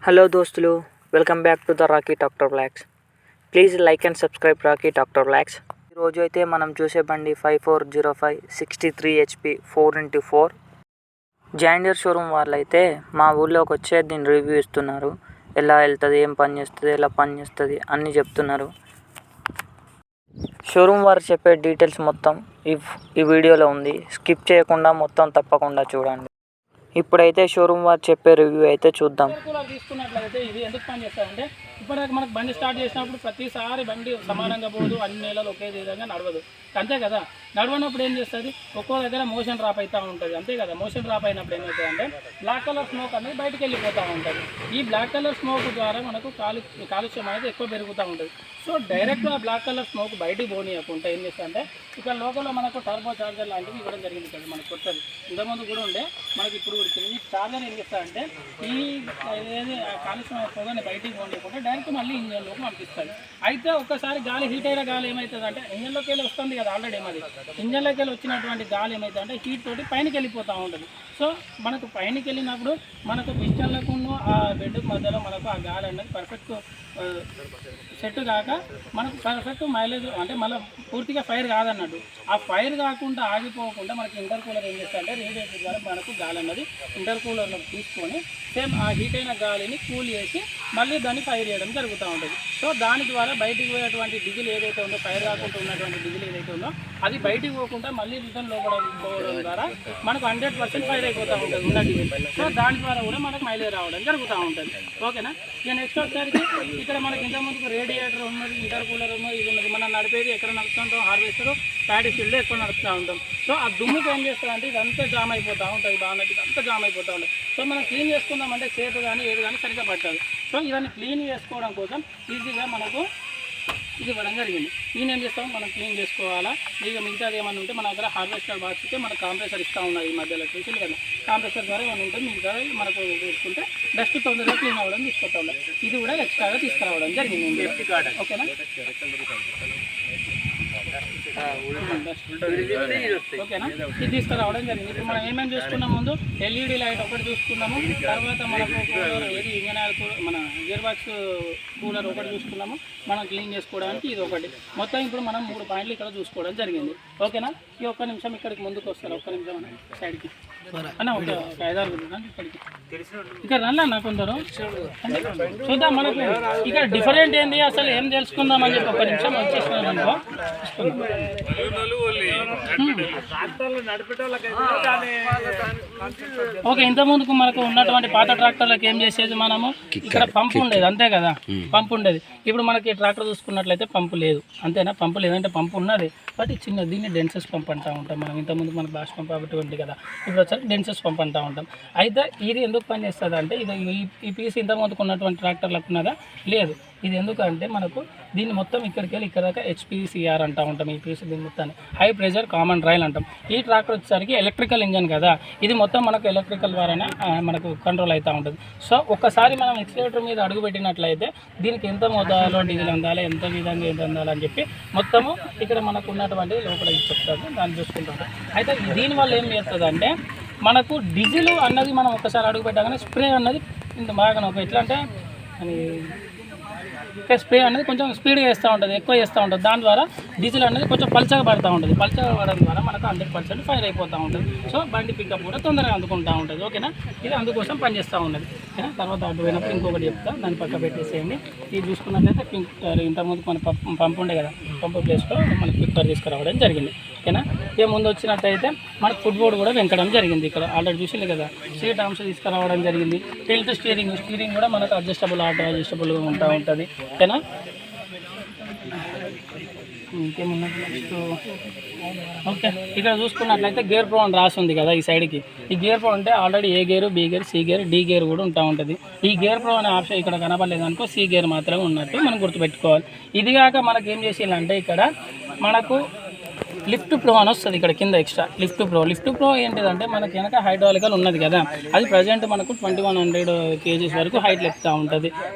Hello దోస్తులు, welcome back to the Rocky doctor blocks. Please like and subscribe Rocky doctor blocks. ఈరోజు అయితే మనం చూసే బండి 5405 63 HP 4x4 జాండియర్ షోరూమ్ వాళ్ళు అయితే మా ఊళ్ళోకి వచ్చే దీని రివ్యూ ఇస్తున్నారు. ఎలా వెళ్తుంది, ఏం పని చేస్తుంది, ఎలా పని చేస్తుంది అన్నీ చెప్తున్నారు. షోరూమ్ వారు చెప్పే డీటెయిల్స్ మొత్తం ఈ వీడియోలో ఉంది. స్కిప్ చేయకుండా మొత్తం తప్పకుండా చూడండి. ఇప్పుడైతే షోరూమ్ వారు చెప్పే రివ్యూ అయితే చూద్దాం. తీసుకున్నట్లయితే ఇది ఎందుకు పని చేస్తారంటే ఇప్పటిదాకా మనకు బండి స్టార్ట్ చేసినప్పుడు ప్రతిసారి బండి సమానంగా పోదు, అన్ని నెలలు ఒకే విధంగా నడవదు, అంతే కదా. నడవనప్పుడు ఏం చేస్తుంది, ఒక్కో దగ్గర మోషన్ డ్రాప్ అవుతూ ఉంటుంది, అంతే కదా. మోషన్ డ్రాప్ అయినప్పుడు ఏమవుతుందంటే బ్లాక్ కలర్ స్మోక్ అనేది బయటకు వెళ్ళిపోతూ ఉంటుంది. ఈ బ్లాక్ కలర్ స్మోక్ ద్వారా మనకు కాలుష్యం అనేది ఎక్కువ పెరుగుతూ ఉంటుంది. సో డైరెక్ట్గా బ్లాక్ కలర్ స్మోక్ బయటికి పోనీయకుండా ఏం చేస్తుందంటే ఇక్కడ లోకల్లో మనకు టర్బో చార్జర్ లాంటివి ఇవ్వడం జరిగింది కదా. మనకు కొత్తది ఇంతకుముందు కూడా ఉండే, మనకి ఇప్పుడు కూడా ఈ చార్జర్ ఏం చేస్తారంటే ఈ ఏది కాలుష్యం పొగని బయటికి పోనీయకుండా డైరెక్ట్ మళ్ళీ ఇంజన్లోకి పంపిస్తుంది. అయితే ఒక్కసారి గాలి హీట్ అయిన గాలి ఏమవుతుంది అంటే ఇంజన్లోకి వెళ్ళి వస్తుంది కదా, ఆల్రెడీ ఏమది ఇంజన్లోకి వెళ్ళి వచ్చినటువంటి గాలి ఏమవుతుంది అంటే హీట్ తోటి పైనకి వెళ్ళిపోతూ ఉంటుంది. సో మనకు పైనకి వెళ్ళినప్పుడు మనకు పిస్టన్లకు ఆ బెడ్ మధ్యలో మనకు ఆ గాలి అనేది పర్ఫెక్ట్ సెట్ కాక మనకు పర్ఫెక్ట్ మైలేజ్ అంటే మళ్ళీ పూర్తిగా ఫైర్ కాదన్నట్టు. ఆ ఫైర్ కాకుండా ఆగిపోకుండా మనకి ఇంటర్ కూలర్ ఏం చేస్తారంటే రేడియేటర్ ద్వారా మనకు గాలి అన్నది ఇంటర్ కూలర్లో తీసుకొని సేమ్ ఆ హీట్ అయిన గాలిని కూల్ చేసి మళ్ళీ దాన్ని ఫైర్ చేయడం జరుగుతూ ఉంటుంది. సో దాని ద్వారా బయటికి పోయేటువంటి డిజిల్ ఏదైతే ఉందో, ఫైర్ కాకుండా ఉన్నటువంటి డిజిల్ ఏదైతే ఉందో అది బయటికి పోకుండా మళ్ళీ రిటర్న్ పోవడం ద్వారా మనకు 100% ఫైర్ అయిపోతూ ఉంటుంది ఉన్న డిజిల్. సో దాని ద్వారా కూడా మనకు మైలేజ్ రావడం జరుగుతూ ఉంటుంది. ఓకేనా. ఇక నెక్స్ట్ వచ్చేసరికి ఇక్కడ మనకి ఇంతకుముందుకు రేడియేటర్ ఉన్నది, ఇంటర్ కూలర్ ఉన్నది, ఇది ఉన్నది. మనం నడిపేది ఎక్కడ నడుపుతుంటాం, హార్వెస్టర్ ప్యాడీ ఫీల్డ్ ఎక్కువ నడుపుతూ ఉంటాం. సో ఆ దుమ్ముకి ఏం చేస్తుందంటే ఇదంతా జామ్ అయిపోతూ ఉంటుంది, బాగా ఇదంతా జామ్ అయిపోతూ ఉంటుంది. సో మనం క్లీన్ చేసుకుందామంటే చేతి కానీ ఏది కానీ సరిగ్గా పట్టదు. సో ఇవన్నీ క్లీన్ చేసుకోవడం కోసం ఈజీగా మనకు ఇది ఇవ్వడం జరిగింది. దీని ఏం చేస్తాం, మనం క్లీన్ చేసుకోవాలా. ఇక మిగతాది ఏమన్నా ఉంటే మన దగ్గర హార్వెస్టర్ బాక్స్కి మన కాంప్రెసర్ ఇస్తూ ఉన్నది ఈ మధ్యలో చూసి కదా. కాంప్రెసర్ ద్వారా ఏమైనా ఉంటే మిగతా మనకు వేసుకుంటే డస్ట్ తొందరగా క్లీన్ అవ్వడం తీసుకొస్తాం. ఇది కూడా ఎక్స్ట్రాగా తీసుకురావడం జరిగింది. ఓకేనా. ఓకేనా, ఇది తీసుకురావడం జరిగింది. ఇప్పుడు మనం ఏమేమి చూసుకున్నాం, ముందు ఎల్ఈడి లైట్ ఒకటి చూసుకున్నాము, తర్వాత మనకు ఏది ఇంజన్ మన గేర్ బాక్స్ కూలర్ ఒకటి చూసుకున్నాము, మనం క్లీన్ చేసుకోవడానికి ఇది ఒకటి. మొత్తం ఇప్పుడు మనం 3 పాయింట్లు ఇక్కడ చూసుకోవడం జరిగింది. ఓకేనా. ఈ ఒక్క నిమిషం ఇక్కడికి ముందుకు వస్తారు, ఒక్క నిమిషం అన్న సైడ్కి అన్న, ఒక 5-6 ఇక్కడికి ఇక్కడ రన్నా నాకు కొందరు చూద్దాం. మనకు ఇక్కడ డిఫరెంట్ ఏంది అసలు ఏం తెలుసుకుందాం అని చెప్పి ఒక్క నిమిషం వచ్చేస్తున్నాను అనుకో. ఓకే, ఇంతకుముందుకు మనకు ఉన్నటువంటి పాత ట్రాక్టర్లకు ఏం చేసేది, మనము ఇక్కడ పంపు ఉండేది, అంతే కదా. పంపు ఉండేది. ఇప్పుడు మనకి ట్రాక్టర్ చూసుకున్నట్లయితే పంపు లేదు, అంతేనా. పంపు లేదంటే పంపు ఉన్నది, బట్ చిన్న దీన్ని డెన్సెస్ పంప్ అంటూ ఉంటాం మనం. ఇంతకుముందు మనకు బాష్ పంప్ అటువంటి కదా, ఇప్పుడు వచ్చాక డెన్సెస్ పంప్ అంటూ ఉంటాం. అయితే ఇది ఎందుకు పని చేస్తుంది అంటే ఇది ఈ పీస్ ఇంతకుముందుకు ఉన్నటువంటి ట్రాక్టర్లకు ఉన్నదా లేదు. ఇది ఎందుకంటే మనకు దీన్ని మొత్తం ఇక్కడికి వెళ్ళి ఇక్కడ దాకా HPCR అంటూ ఉంటాం. ఈ పీస్ దీన్ని మొత్తాన్ని హై ప్రెషర్ కామన్ రైల్ అంటాం. ఈ ట్రాక్టర్ వచ్చేసరికి ఎలక్ట్రికల్ ఇంజన్ కదా, ఇది మొత్తం మనకు ఎలక్ట్రికల్ ద్వారానే మనకు కంట్రోల్ అవుతూ ఉంటుంది. సో ఒక్కసారి మనం ఎక్సిలేటర్ మీద అడుగు పెట్టినట్లయితే దీనికి ఎంత మోతాదులో డీజిల్ అందాలి, ఎంత విధంగా ఎంత అందాలి అని చెప్పి మొత్తము ఇక్కడ మనకు ఉన్నటువంటి లోపల చెప్తాను, దాన్ని చూసుకుంటాం. అయితే దీనివల్ల ఏం చేస్తుంది అంటే మనకు డీజిల్ అన్నది మనం ఒక్కసారి అడుగు పెట్టగానే స్ప్రే అన్నది ఇంత బాగా ఒక ఎట్లా అంటే అని ఇంకా స్ప్రే అనేది కొంచెం స్పీడ్గా వేస్తూ ఉంటుంది, ఎక్కువ వేస్తూ ఉంటుంది. దాని ద్వారా డీజిల్ అనేది కొంచెం పల్చగా పడుతూ ఉంటుంది. పల్చగా పడడం ద్వారా మనకు 100% ఫైర్ అయిపోతూ ఉంటుంది. సో బండి పికప్ కూడా తొందరగా అందుకుంటూ ఉంటుంది. ఓకేనా. ఇది అందుకోసం పనిచేస్తూ ఉన్నది. తర్వాత అటు పోయినప్పుడు ఇంకొకటి చెప్తా, దాన్ని పక్క పెట్టేసేయండి. ఇది చూసుకున్నట్లయితే ఇంతకుముందు మన పంపు ఉండే కదా, పంపు ప్లేస్లో మనకి పిక్టర్ తీసుకురావడం జరిగింది. ఓకేనా. ఇక ముందు వచ్చినట్టయితే మనకు ఫుట్ బోర్డ్ కూడా వెంకడం జరిగింది. ఇక్కడ ఆల్రెడీ చూసింది కదా, సీట్ ఆర్మ్స్ తీసుకురావడం జరిగింది. టిల్ట్ స్టీరింగ్ కూడా మనకు అడ్జస్టబుల్, ఆటో అడ్జస్టబుల్గా ఉంటూ ఉంటుంది. ఓకేనా. ఇంకేమున్నది నెక్స్ట్. ఓకే, ఇక్కడ చూసుకున్నట్లయితే గేర్ ప్రో అని రాసి ఉంది కదా ఈ సైడ్కి. ఈ గేర్ ప్రో అంటే already A gear, B gear, C gear, D gear కూడా ఉంటూ ఉంటుంది. ఈ గేర్ ప్రో అనే ఆప్షన్ ఇక్కడ కనపడలేదు అనుకో, సి గేర్ మాత్రమే ఉన్నట్టు మనం గుర్తుపెట్టుకోవాలి. ఇది కాక మనకి ఏం చేసేయాలంటే ఇక్కడ మనకు లిఫ్ట్ ప్రో అని వస్తుంది ఇక్కడ కింద ఎక్స్ట్రా లిఫ్ట్ ప్రో ఏంటిదంటే మనకి వెనక హైడ్రాలికల్ ఉన్నది కదా, అది ప్రజెంట్ మనకు 2100 kgs వరకు హైట్ లెక్కుతూ ఉంటుంది.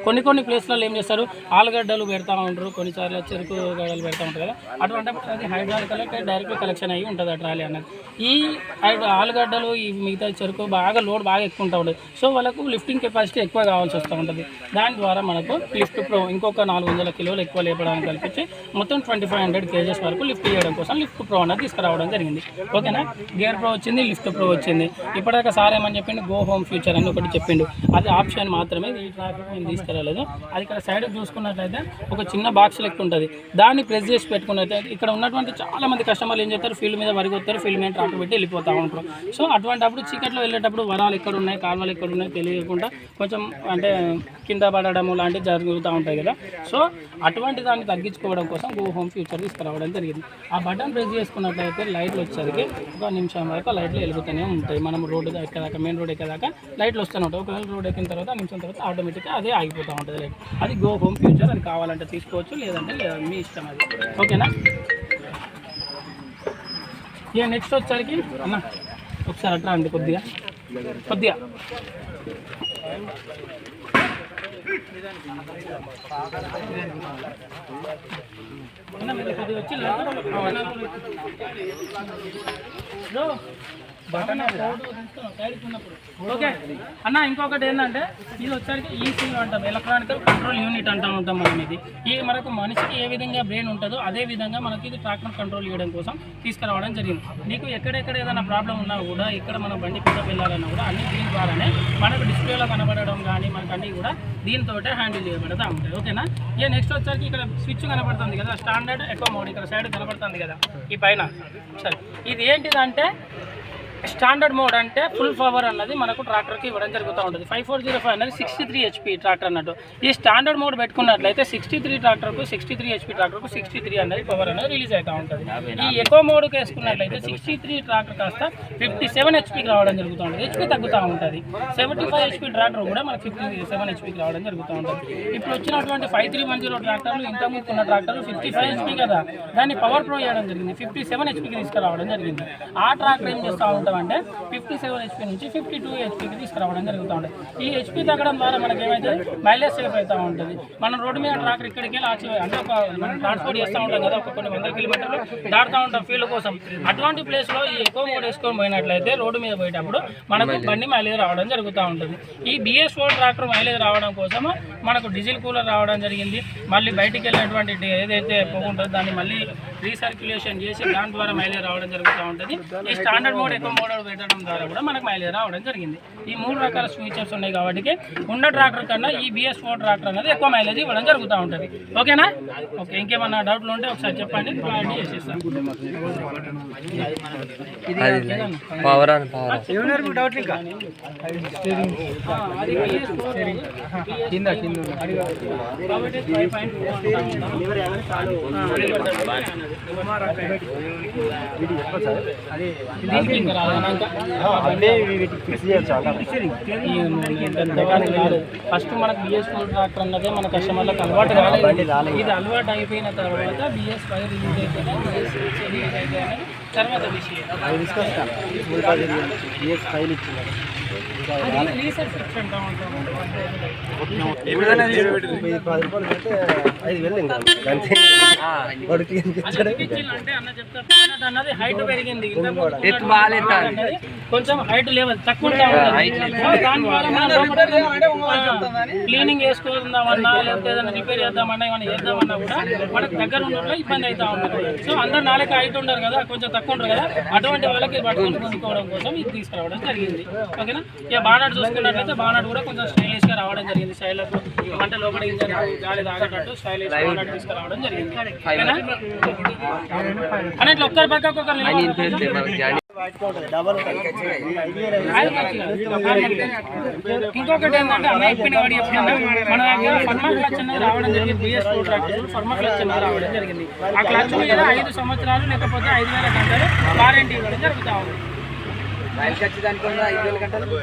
కొన్ని ప్లేస్లలో ఏం చేస్తారు, ఆలుగడ్డలు పెడతా ఉంటారు, కొన్నిసార్లు చెరుకు గడ్డలు పెడతా ఉంటారు కదా, అటువంటి అది హైడ్రాలికల్ డైరెక్ట్ కలెక్షన్ అయ్యి ఉంటుంది ఆ ట్రాలీ అన్నది. ఈ ఆలుగడ్డలు ఈ మిగతా చెరుకు బాగా లోడ్ బాగా ఎక్కువ ఉంటా ఉంటుంది. సో వాళ్ళకు లిఫ్టింగ్ కెపాసిటీ ఎక్కువ కావాల్సి వస్తూ ఉంటుంది. దాని ద్వారా మనకు లిఫ్ట్ ప్రో ఇంకొక 400 కిలోలు ఎక్కువ లేపడానికి కల్పించి మొత్తం 2500 kgs వరకు లిఫ్ట్ చేయడం కోసం లిఫ్ట్ ప్రో అనేది తీసుకురావడం జరిగింది. ఓకేనా, గేర్ ప్రో వచ్చింది, లిఫ్ట్ ప్రో వచ్చింది. ఇప్పటిదాకా సార్ ఏమని చెప్పిండు, గో హోమ్ ఫ్యూచర్ అని ఒకటి చెప్పిండు. అది ఆప్షన్ మాత్రమే, ఈ ట్రాఫిక్ నేను తీసుకురాలేదు. అది ఇక్కడ సైడ్ చూసుకున్నట్లయితే ఒక చిన్న బాక్స్ లెక్క ఉంటుంది, దాన్ని ప్రెస్ చేసి పెట్టుకున్నట్లయితే ఇక్కడ ఉన్నటువంటి చాలా మంది కస్టమర్లు ఏం చేస్తారు, ఫీల్డ్ మీద వరిగొస్తారు, ఫీల్డ్ మీద ట్రాక్టర్ పెట్టి వెళ్ళిపోతూ ఉంటారు. సో అటువంటిప్పుడు చీకట్లో వెళ్ళేటప్పుడు వరాలు ఎక్కడ ఉన్నాయి, కాలువలు ఎక్కడ ఉన్నాయి తెలియకుండా కొంచెం అంటే కింద పడడము లాంటివి జరుగుతూ ఉంటాయి కదా. సో అటువంటి దాన్ని తగ్గించుకోవడం కోసం గో హోమ్ ఫ్యూచర్ తీసుకురావడం జరిగింది. ఆ బటన్ ప్రెస్ చేసుకున్నట్లయితే లైట్లు వచ్చేసరికి 1 నిమిషం వరకు లైట్లు వెలుగుతూనే ఉంటాయి. మనం రోడ్డు ఎక్కేదాకా, మెయిన్ రోడ్ ఎక్కేదాకా లైట్లు వస్తూనే ఉంటాయి. ఒకవేళ రోడ్ ఎక్కిన తర్వాత నిమిషం తర్వాత ఆటోమేటిక్గా అదే ఆగిపోతూ ఉంటుంది లైట్. అది గో హోమ్ ఫ్యూచర్. అది కావాలంటే తీసుకోవచ్చు, లేదంటే లేదు, మీ ఇష్టం అది. ఓకేనా. ఇక నెక్స్ట్ వచ్చేసరికి అన్న ఒకసారి అట్లా అండి కొద్దిగా ఓకే అన్న. ఇంకొకటి ఏంటంటే ఇది వచ్చరికి ఈసీయూ అంటాం, ఎలక్ట్రానికల్ కంట్రోల్ యూనిట్ అంటూ ఉంటాం మనం. ఇది మనకు మనిషికి ఏ విధంగా బ్రెయిన్ ఉంటుందో అదే విధంగా మనకి ఇది ట్రాక్టర్ కంట్రోల్ చేయడం కోసం తీసుకురావడం జరిగింది. నీకు ఎక్కడెక్కడ ఏదైనా ప్రాబ్లం ఉన్నా కూడా, ఇక్కడ మన బండి పికప్ వెళ్ళాలన్నా కూడా అన్ని దీని ద్వారానే మనకు డిస్ప్లేలో కనబడడం కానీ మనకు అన్నీ కూడా దీంతో హ్యాండిల్ చేయబడతా ఉంటాయి. ఓకేనా. ఇక నెక్స్ట్ వచ్చరికి ఇక్కడ స్విచ్ కనబడుతుంది కదా, స్టాండర్డ్ ఎకో మోడ్ ఇక్కడ సైడ్ కనబడుతుంది కదా ఈ పైన. సరే, ఇది ఏంటిదంటే స్టాండర్డ్ మోడ్ అంటే ఫుల్ పవర్ అన్నది మనకు ట్రాక్టర్కి ఇవ్వడం జరుగుతూ ఉంటుంది. 5405 అనేది 63 HP ట్రాక్టర్ అన్నట్టు. ఈ స్టాండర్డ్ మోడ్ పెట్టుకున్నట్లయితే 63 ట్రాక్టర్కు 63 HP ట్రాక్టర్కు 63 అనేది పవర్ అనేది రిలీజ్ అవుతూ ఉంటుంది. ఈ ఎకో మోడ్కి వేసుకున్నట్లయితే 63 ట్రాక్టర్ కాస్త 57 HPకి రావడం జరుగుతూ ఉంటుంది. HP తగ్గుతూ ఉంటుంది. 75 HP ట్రాక్టర్ కూడా మనకు 57 HPకి రావడం జరుగుతూ ఉంటుంది. ఇప్పుడు వచ్చినటువంటి 5310 ట్రాక్టర్లు ఇంతకుముందు ఉన్న ట్రాక్టర్లు 55 HP కదా, దాన్ని పవర్ ప్రో చేయడం జరిగింది, 57 HPకి తీసుకురావడం జరిగింది. ఆ ట్రాక్టర్ ఏం చేస్తూ ఉంటాం అంటే 57 HP నుంచి 52 HPకి తీసుకురావడం జరుగుతూ ఉంటుంది. ఈ HP తగ్గడం ద్వారా మనకి ఏమైతే మైలేజ్ సేఫ్ అవుతూ ఉంటుంది. మనం రోడ్డు మీద ట్రాక్టర్ ఇక్కడికి వెళ్ళి అంటే మనం ట్రాన్స్పోర్ట్ చేస్తూ ఉంటాం కదా, ఒక కొన్ని 100 కిలోమీటర్లు దాటుతూ ఉంటాం ఫీల్డ్ కోసం. అటువంటి ప్లేస్లో ఈ ఎక్కువ మోడ్ వేసుకొని పోయినట్లయితే రోడ్డు మీద పోయేటప్పుడు మనకు బండి మైలేజ్ రావడం జరుగుతూ ఉంటుంది. ఈ BS4 ట్రాక్టర్ మైలేజ్ రావడం కోసం మనకు డీజిల్ కూలర్ రావడం జరిగింది. మళ్ళీ బయటికి వెళ్ళినటువంటి ఏదైతే పోకుంటుందో దాన్ని మళ్ళీ రీసర్క్యులేషన్ చేసి దాని ద్వారా మైలేజ్ రావడం జరుగుతూ ఉంటుంది. ఈ స్టాండర్డ్ మోడ్ ఎక్కువ మోడ్ పెట్టడం ద్వారా కూడా మనకు మైలేజ్ రావడం జరిగింది. ఈ 3 రకాల ఫీచర్స్ ఉన్నాయి కాబట్టి ఉన్న ట్రాక్టర్ కన్నా ఈ BS4 ట్రాక్టర్ అనేది ఎక్కువ మైలేజ్ ఇవ్వడం జరుగుతూ ఉంటుంది. ఓకేనా. ఓకే, ఇంకేమన్నా డౌట్లు ఉంటే ఒకసారి చెప్పండి, క్లారిటీ చేసేస్తాను. ఫస్ట్ మనకు BS4 ట్రాక్టర్ అన్నదే మన కస్టమర్లకు అలవాటు కాలేదు. ఇది అలవాటు అయిపోయిన తర్వాత BS5 రిలీజ్ అయిపోయినా BS6 రిలీజ్ అయితే అనేది తర్వాత విషయం. అన్నది హైట్ పెరిగింది, కొంచెం హైట్ లెవెల్ తక్కువ క్లీనింగ్ చేసుకుందామన్నా లేకపోతే ఏదైనా రిపేర్ చేద్దామన్నా ఏమైనా చేద్దామన్నా కూడా మనకు దగ్గర ఉన్న ఇబ్బంది అవుతా ఉంటుంది. సో అందరు నాలుగు హైట్ ఉండరు కదా, కొంచెం తక్కువ ఉంటారు కదా, అటువంటి వాళ్ళకి పట్టుకొని కొనుక్కోవడం కోసం ఇది తీసుకురావడం జరిగింది. ఓకేనా. ఇక బానాట్ చూసుకున్నట్లయితే బానాట్ కూడా కొంచెం స్టైలిష్గా రావడం జరిగింది. స్టైలకు అంటే లోపల ఇంజన్ గాలి తాగేటట్టు స్టైలిష్ బానాట్ తీసుకురావడం జరిగింది. అని ఇట్లా ఒక్కరి పక్క ఒక్కొక్కరు ఇంకొకటి ఏంటంటే అన్న ఇప్పిన వాడి మన దగ్గర ఫర్మా క్లచ్ అనేది రావడం జరిగింది. BS4 ట్రాక్టర్ ఫర్మా క్లచ్ అనేది రావడం జరిగింది. ఆ క్లచ్ మీద 5 సంవత్సరాలు లేకపోతే 5000 గంటలు వారంటీ ఇవ్వడం జరుగుతూ ఉంది. ఆయిల్ ఖర్చు దానికి ఉందా 5,000 గంటలు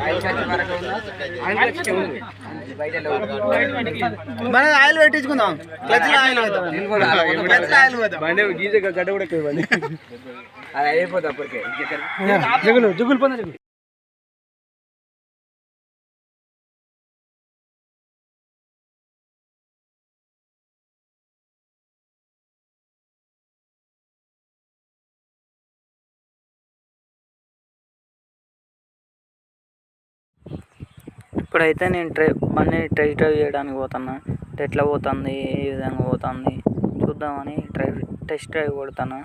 ఆయిల్ ఖర్చు వరకు ఉందా ఆయిల్ ఖర్చు ఉంది బయట మన ఆయిల్ పెట్టించుకుందాం క్లచ్లో ఆయిల్ బండి గీజ గడ్డ కూడా బండి అది అయిపోతుంది అప్పటికే జుగులు పొంద ఇప్పుడైతే నేను బండిని టెస్ట్ డ్రైవ్ చేయడానికి పోతున్నా ఎట్లా పోతుంది ఏ విధంగా పోతుంది చూద్దామని టెస్ట్ డ్రైవ్ కొడుతున్నా